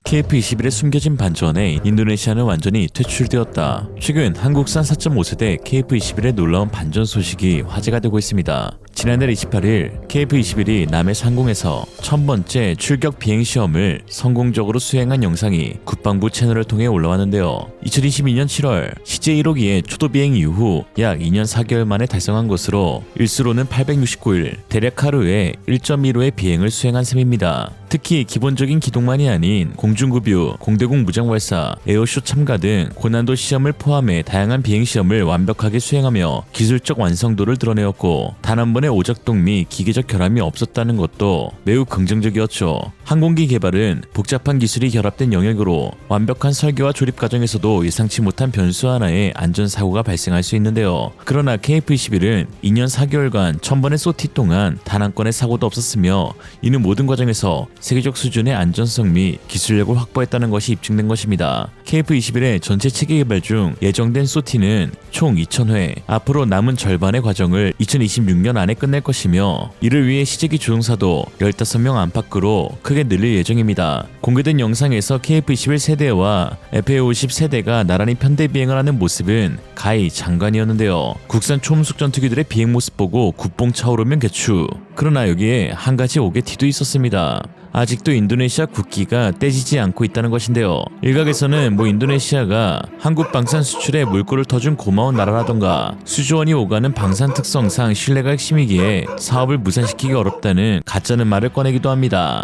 KF-21의 숨겨진 반전에 인도네시아는 완전히 퇴출되었다. 최근 한국산 4.5세대 KF-21의 놀라운 반전 소식이 화제가 되고 있습니다. 지난달 28일 KF-21이 남해 상공에서 1000번째 출격 비행시험을 성공적으로 수행한 영상이 국방부 채널을 통해 올라왔는데요. 2022년 7월 CJ-1호기의 초도 비행 이후 약 2년 4개월 만에 달성한 것으로 일수로는 869일, 대략 하루에 1.15의 비행을 수행한 셈입니다. 특히 기본적인 기동만이 아닌 공중급유, 공대공 무장발사, 에어쇼 참가 등 고난도 시험을 포함해 다양한 비행시험을 완벽하게 수행하며 기술적 완성도를 드러내었고, 단 한 번의 오작동 및 기계적 결함이 없었다는 것도 매우 긍정적이었죠. 항공기 개발은 복잡한 기술이 결합된 영역으로 완벽한 설계와 조립 과정에서도 예상치 못한 변수 하나의 안전사고가 발생할 수 있는데요. 그러나 KF-21은 2년 4개월간 1000번의 쏘티 동안 단 한 건의 사고도 없었으며, 이는 모든 과정에서 세계적 수준의 안전성 및 기술력을 확보했다는 것이 입증된 것입니다. KF-21의 전체 체계 개발 중 예정된 쏘티는 총 2000회, 앞으로 남은 절반의 과정을 2026년 안에 끝낼 것이며, 이를 위해 시제기 조종사도 15명 안팎으로 크게 늘릴 예정입니다. 공개된 영상에서 KF-21 세대와 FA-50 세대가 나란히 편대 비행을 하는 모습은 가히 장관이었는데요. 국산 초음속 전투기들의 비행 모습 보고 국뽕 차오르면 개추. 그러나 여기에 한 가지 오게티도 있었습니다. 아직도 인도네시아 국기가 떼지지 않고 있다는 것인데요. 일각에서는 인도네시아가 한국 방산 수출에 물꼬를 터준 고마운 나라라던가 수조 원이 오가는 방산 특성상 신뢰가 핵심이기에 사업을 무산시키기 어렵다는 가짜는 말을 꺼내기도 합니다.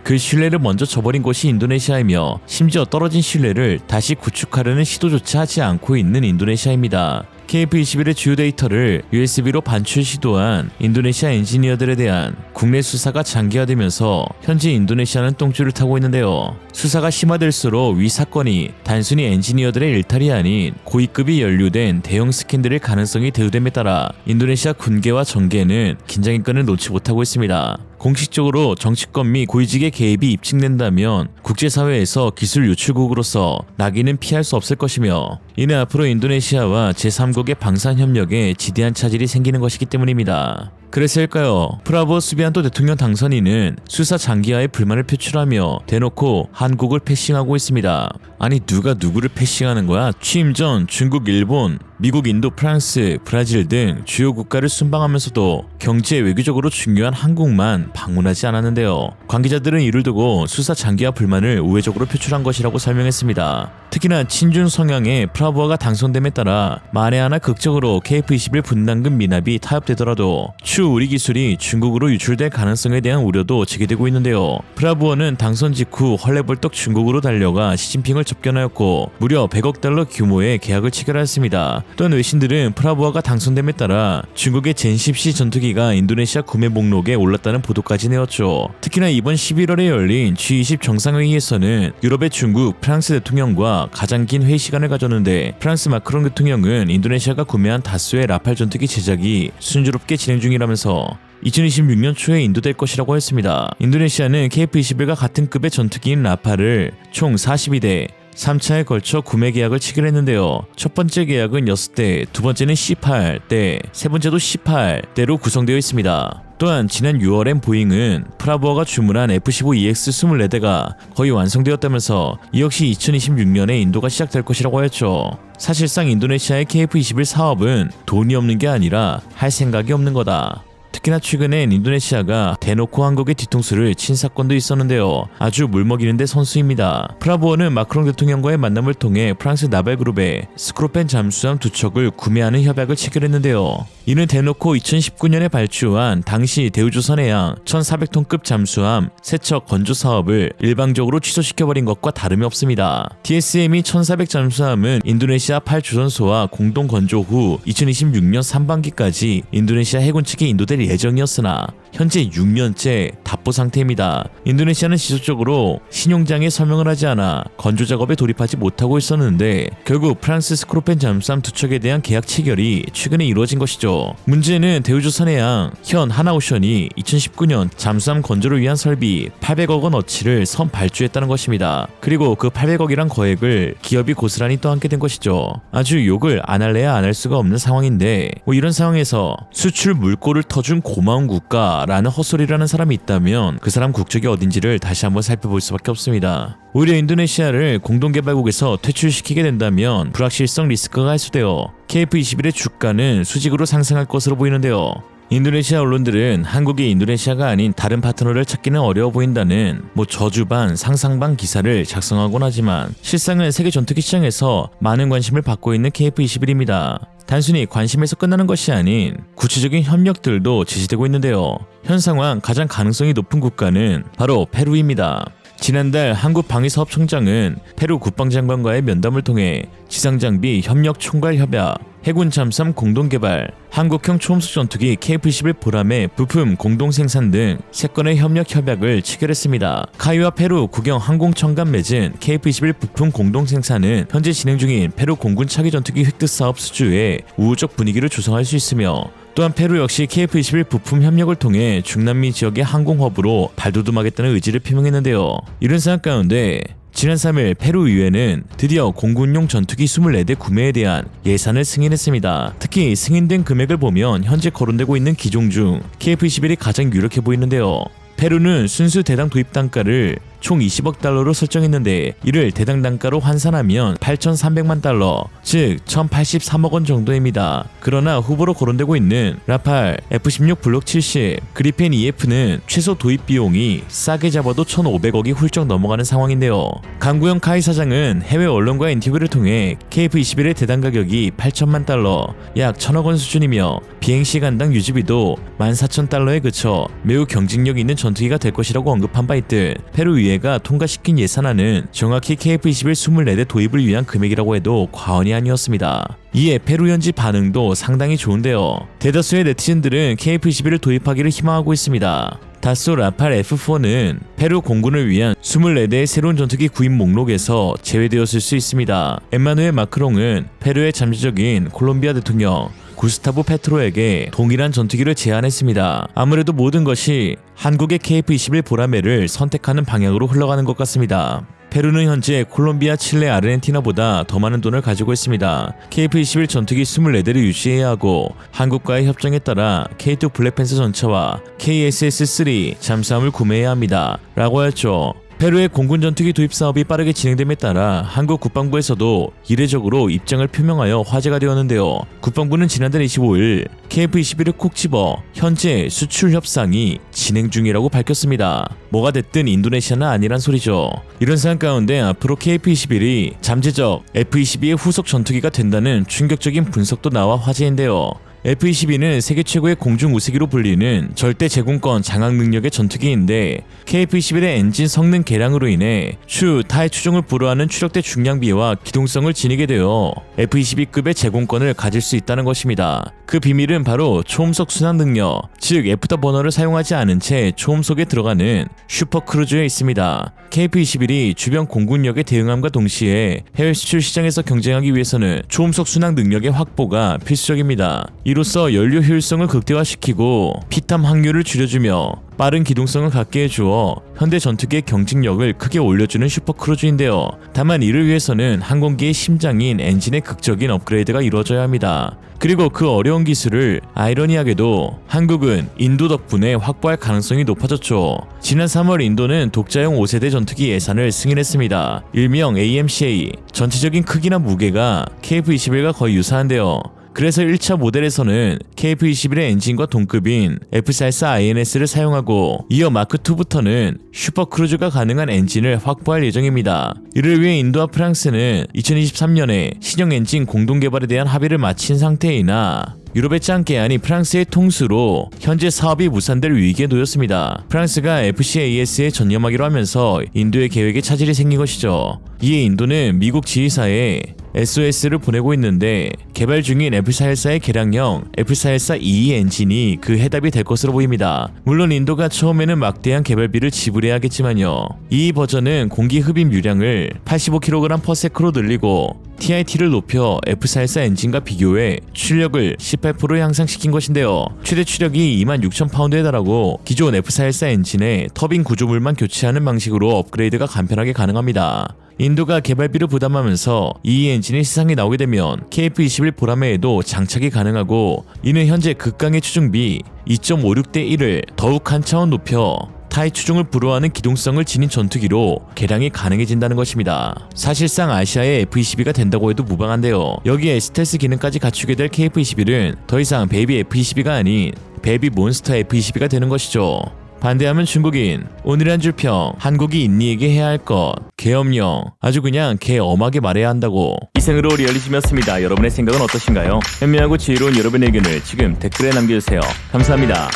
그 신뢰를 먼저 저버린 곳이 인도네시아이며, 심지어 떨어진 신뢰를 다시 구축하려는 시도조차 하지 않고 있는 인도네시아입니다. KF-21의 주요 데이터를 USB로 반출 시도한 인도네시아 엔지니어들에 대한 국내 수사가 장기화되면서 현재 인도네시아는 똥줄을 타고 있는데요. 수사가 심화될수록 위 사건이 단순히 엔지니어들의 일탈이 아닌 고위급이 연루된 대형 스캔들일 가능성이 대두됨에 따라 인도네시아 군계와 정계는 긴장의 끈을 놓지 못하고 있습니다. 공식적으로 정치권 및 고위직의 개입이 입증된다면 국제사회에서 기술 유출국으로서 낙인은 피할 수 없을 것이며, 이는 앞으로 인도네시아와 제3국의 방산협력에 지대한 차질이 생기는 것이기 때문입니다. 그래서일까요? 프라보 수비안토 대통령 당선인은 수사 장기화에 불만을 표출하며 대놓고 한국을 패싱하고 있습니다. 아니, 누가 누구를 패싱하는 거야? 취임 전 중국, 일본, 미국, 인도, 프랑스, 브라질 등 주요 국가를 순방하면서도 경제 외교적으로 중요한 한국만 방문하지 않았는데요. 관계자들은 이를 두고 수사 장기화 불만을 우회적으로 표출한 것이라고 설명했습니다. 특히나 친중 성향의 프라보아가 당선됨에 따라 만에 하나 극적으로 KF-21 분담금 미납이 타협되더라도 추후 우리 기술이 중국으로 유출될 가능성에 대한 우려도 제기되고 있는데요. 프라보아는 당선 직후 헐레벌떡 중국으로 달려가 시진핑을 접견하였고 무려 100억 달러 규모의 계약을 체결하였습니다. 또한 외신들은 프라보아가 당선됨에 따라 중국의 젠10C 전투기가 인도네시아 구매 목록에 올랐다는 보도까지 내었죠. 특히나 이번 11월에 열린 G20 정상회의에서는 유럽의 중국, 프랑스 대통령과 가장 긴 회의 시간을 가졌는데, 프랑스 마크롱 대통령은 인도네시아가 구매한 다수의 라팔 전투기 제작이 순조롭게 진행 중이라면서 2026년 초에 인도될 것이라고 했습니다. 인도네시아는 KF-21과 같은 급의 전투기인 라팔을 총 42대 3차에 걸쳐 구매 계약을 체결했는데요. 첫 번째 계약은 6대, 두 번째는 18대, 세 번째도 18대로 구성되어 있습니다. 또한 지난 6월엔 보잉은 프라보아가 주문한 F-15EX 24대가 거의 완성되었다면서 이 역시 2026년에 인도가 시작될 것이라고 했죠. 사실상 인도네시아의 KF-21 사업은 돈이 없는 게 아니라 할 생각이 없는 거다. 특히나 최근엔 인도네시아가 대놓고 한국의 뒤통수를 친 사건도 있었는데요. 아주 물먹이는데 선수입니다. 프라보어는 마크롱 대통령과의 만남을 통해 프랑스 나발그룹의 스크로펜 잠수함 2척을 구매하는 협약을 체결했는데요. 이는 대놓고 2019년에 발주한 당시 대우조선해양 1400톤급 잠수함 3척 건조 사업을 일방적으로 취소시켜버린 것과 다름이 없습니다. DSM이 1400 잠수함은 인도네시아 8조선소와 공동 건조 후 2026년 상반기까지 인도네시아 해군 측에 인도될 예정이었으나 현재 6년째 답보 상태입니다. 인도네시아는 지속적으로 신용장에 서명을 하지 않아 건조 작업에 돌입하지 못하고 있었는데 결국 프랑스 스크로펜 잠수함 2척에 대한 계약 체결이 최근에 이루어진 것이죠. 문제는 대우조선해양 현 하나오션이 2019년 잠수함 건조를 위한 설비 800억 원어치를 선발주했다는 것입니다. 그리고 그 800억이란 거액을 기업이 고스란히 떠안게 된 것이죠. 아주 욕을 안 할래야 안 할 수가 없는 상황인데 이런 상황에서 수출 물꼬를 터준 고마운 국가 라는 헛소리라는 사람이 있다면 그 사람 국적이 어딘지를 다시 한번 살펴볼 수밖에 없습니다. 오히려 인도네시아를 공동개발국에서 퇴출시키게 된다면 불확실성 리스크가 해소되어 KF21의 주가는 수직으로 상승할 것으로 보이는데요. 인도네시아 언론들은 한국이 인도네시아가 아닌 다른 파트너를 찾기는 어려워 보인다는 저주반 상상반 기사를 작성하곤 하지만 실상은 세계 전투기 시장에서 많은 관심을 받고 있는 KF21입니다. 단순히 관심에서 끝나는 것이 아닌 구체적인 협력들도 제시되고 있는데요. 현 상황 가장 가능성이 높은 국가는 바로 페루입니다. 지난달 한국방위사업청장은 페루 국방장관과의 면담을 통해 지상장비 협력 총괄 협약, 해군 잠수함 공동개발, 한국형 초음속 전투기 KF-21 보람의 부품 공동생산 등 3건의 협력 협약을 체결했습니다. 카이와 페루 국영 항공청 간 맺은 KF-21 부품 공동생산은 현재 진행 중인 페루 공군 차기 전투기 획득 사업 수주에 우호적 분위기를 조성할 수 있으며 또한 페루 역시 KF-21 부품 협력을 통해 중남미 지역의 항공허브로 발돋움하겠다는 의지를 표명했는데요. 이런 상황 가운데 지난 3일 페루 의회는 드디어 공군용 전투기 24대 구매에 대한 예산을 승인했습니다. 특히 승인된 금액을 보면 현재 거론되고 있는 기종 중 KF-21이 가장 유력해 보이는데요. 페루는 순수 대당 도입 단가를 총 20억 달러로 설정했는데 이를 대당 단가로 환산하면 8,300만 달러, 즉 1,083억 원 정도입니다. 그러나 후보로 거론되고 있는 라팔, F-16 블록 70, 그리펜 EF는 최소 도입 비용이 싸게 잡아도 1,500억이 훌쩍 넘어가는 상황인데요. 강구영 카이 사장은 해외 언론과 인터뷰를 통해 KF-21의 대당 가격이 8천만 달러, 약 1,000억 원 수준이며 비행시간당 유지비도 14,000달러에 그쳐 매우 경쟁력 있는 전투기가 될 것이라고 언급한 바 있듯 페루 의회가 통과시킨 예산안은 정확히 KF-21 24대 도입을 위한 금액이라고 해도 과언이 아니었습니다. 이에 페루 현지 반응도 상당히 좋은데요. 대다수의 네티즌들은 KF-21을 도입하기를 희망하고 있습니다. 다소 라팔 F4는 페루 공군을 위한 24대의 새로운 전투기 구입 목록에서 제외되었을 수 있습니다. 엠마누엘 마크롱은 페루의 잠재적인 콜롬비아 대통령 구스타보 페트로에게 동일한 전투기를 제안했습니다. 아무래도 모든 것이 한국의 KF-21 보라매를 선택하는 방향으로 흘러가는 것 같습니다. 페루는 현재 콜롬비아, 칠레, 아르헨티나보다 더 많은 돈을 가지고 있습니다. KF-21 전투기 24대를 유치해야 하고 한국과의 협정에 따라 K2 블랙팬서 전차와 KSS-3 잠수함을 구매해야 합니다. 라고 하였죠. 페루의 공군 전투기 도입 사업이 빠르게 진행됨에 따라 한국 국방부에서도 이례적으로 입장을 표명하여 화제가 되었는데요. 국방부는 지난달 25일 KF-21을 콕 집어 현재 수출 협상이 진행 중이라고 밝혔습니다. 뭐가 됐든 인도네시아는 아니란 소리죠. 이런 상황 가운데 앞으로 KF-21이 잠재적 F-22의 후속 전투기가 된다는 충격적인 분석도 나와 화제인데요. F-22는 세계 최고의 공중 우세기로 불리는 절대 제공권 장악 능력의 전투기인데 KF-21의 엔진 성능 개량으로 인해 추 타의 추종을 불허하는 추력대 중량비와 기동성을 지니게 되어 F-22급의 제공권을 가질 수 있다는 것입니다. 그 비밀은 바로 초음속 순항 능력, 즉 애프터버너를 사용하지 않은 채 초음속에 들어가는 슈퍼크루즈에 있습니다. KF-21이 주변 공군력에 대응함과 동시에 해외 수출 시장에서 경쟁하기 위해서는 초음속 순항 능력의 확보가 필수적입니다. 이로써 연료 효율성을 극대화시키고 피탐 확률을 줄여주며 빠른 기동성을 갖게 해주어 현대 전투기의 경쟁력을 크게 올려주는 슈퍼크루즈인데요. 다만 이를 위해서는 항공기의 심장인 엔진의 극적인 업그레이드가 이루어져야 합니다. 그리고 그 어려운 기술을 아이러니하게도 한국은 인도 덕분에 확보할 가능성이 높아졌죠. 지난 3월 인도는 독자용 5세대 전투기 예산을 승인했습니다. 일명 AMCA, 전체적인 크기나 무게가 KF-21과 거의 유사한데요. 그래서 1차 모델에서는 KF-21의 엔진과 동급인 F-44INS를 사용하고 이어 마크2부터는 슈퍼크루즈가 가능한 엔진을 확보할 예정입니다. 이를 위해 인도와 프랑스는 2023년에 신형 엔진 공동개발에 대한 합의를 마친 상태이나 유럽의 짱깨안이 프랑스의 통수로 현재 사업이 무산될 위기에 놓였습니다. 프랑스가 FCAS에 전념하기로 하면서 인도의 계획에 차질이 생긴 것이죠. 이에 인도는 미국 지휘사에 SOS를 보내고 있는데 개발 중인 F-414의 개량형 F-414-2 엔진이 그 해답이 될 것으로 보입니다. 물론 인도가 처음에는 막대한 개발비를 지불해야겠지만요. 이 버전은 공기 흡입 유량을 85kg/s로 늘리고 TIT를 높여 F-414 엔진과 비교해 출력을 18% 향상시킨 것인데요. 최대 추력이 26,000파운드에 달하고 기존 F-414 엔진의 터빈 구조물만 교체하는 방식으로 업그레이드가 간편하게 가능합니다. 인도가 개발비를 부담하면서 이 엔진이 시상에 나오게 되면 KF-21 보라매에도 장착이 가능하고, 이는 현재 극강의 추중비 2.56대 1을 더욱 한 차원 높여 타의 추중을 불허하는 기동성을 지닌 전투기로 개량이 가능해진다는 것입니다. 사실상 아시아의 F-22가 된다고 해도 무방한데요. 여기에 스텔스 기능까지 갖추게 될 KF-21은 더 이상 베이비 F-22가 아닌 베이비 몬스터 F-22가 되는 것이죠. 반대하면 중국인, 오늘의 한 줄평, 한국이 인리에게 해야 할 것, 개엄령, 아주 그냥 개엄하게 말해야 한다고. 이생으로 리얼리즘이었습니다. 여러분의 생각은 어떠신가요? 현명하고 지혜로운 여러분의 의견을 지금 댓글에 남겨주세요. 감사합니다.